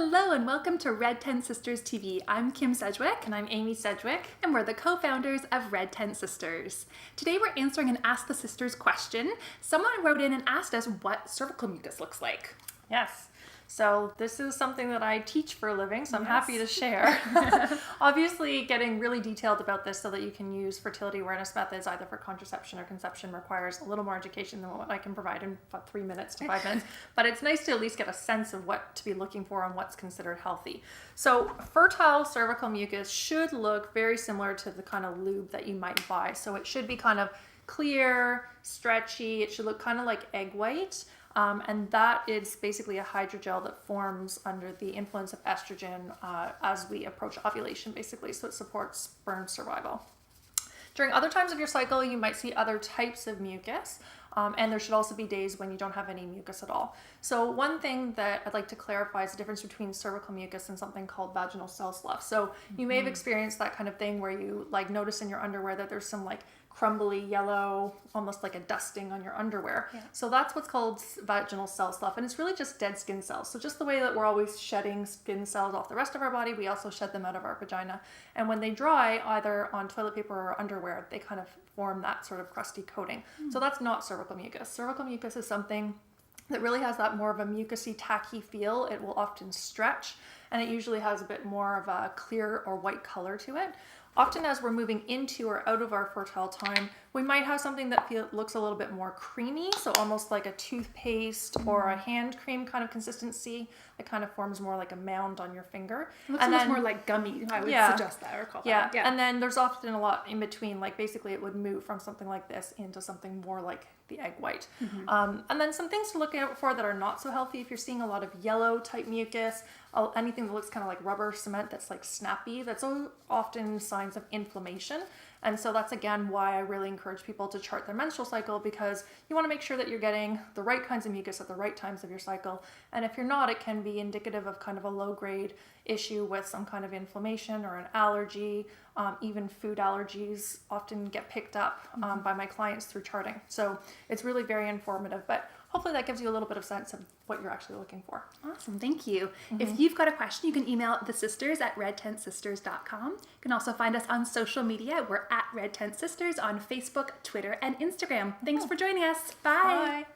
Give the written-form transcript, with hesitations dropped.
Hello and welcome to Red Tent Sisters TV. I'm Kim Sedgwick. And I'm Amy Sedgwick. And we're the co-founders of Red Tent Sisters. Today we're answering an Ask the Sisters question. Someone wrote in and asked us what cervical mucus looks like. Yes. So this is something that I teach for a living, so I'm happy to share. Obviously, getting really detailed about this so that you can use fertility awareness methods either for contraception or conception requires a little more education than what I can provide in about 3 minutes to 5 minutes. But it's nice to at least get a sense of what to be looking for and what's considered healthy. So fertile cervical mucus should look very similar to the kind of lube that you might buy. So it should be kind of clear, stretchy. It should look kind of like egg white. And that is basically a hydrogel that forms under the influence of estrogen as we approach ovulation, basically. So it supports sperm survival. During other times of your cycle, you might see other types of mucus. And there should also be days when you don't have any mucus at all. So one thing that I'd like to clarify is the difference between cervical mucus and something called vaginal cell slough. So you may have experienced that kind of thing where you notice in your underwear that there's some crumbly yellow, almost like a dusting on your underwear. Yeah. So that's what's called vaginal cell slough. And it's really just dead skin cells. So just the way that we're always shedding skin cells off the rest of our body, we also shed them out of our vagina. And when they dry, either on toilet paper or underwear, they kind of form that sort of crusty coating. So that's not cervical mucus. Cervical mucus is something that really has that more of a mucousy, tacky feel. It will often stretch, and it usually has a bit more of a clear or white color to it. Often as we're moving into or out of our fertile time, we might have something that looks a little bit more creamy, so almost like a toothpaste or a hand cream kind of consistency. It kind of forms more like a mound on your finger. It looks almost more like gummy, I would suggest that or call that. Yeah, and then there's often a lot in between, basically it would move from something like this into something more like the egg white. And then some things to look out for that are not so healthy. If you're seeing a lot of yellow type mucus, anything that looks kind of like rubber cement that's snappy, that's often signs of inflammation. And so that's again why I really encourage people to chart their menstrual cycle, because you want to make sure that you're getting the right kinds of mucus at the right times of your cycle. And if you're not, it can be indicative of kind of a low grade issue with some kind of inflammation or an allergy. Even food allergies often get picked up by my clients through charting. So it's really very informative, but hopefully that gives you a little bit of sense of what you're actually looking for. Awesome, thank you. If you've got a question, you can email the sisters at redtentsisters.com. You can also find us on social media. We're at Red Tent Sisters on Facebook, Twitter, and Instagram. Thanks for joining us. Bye. Bye.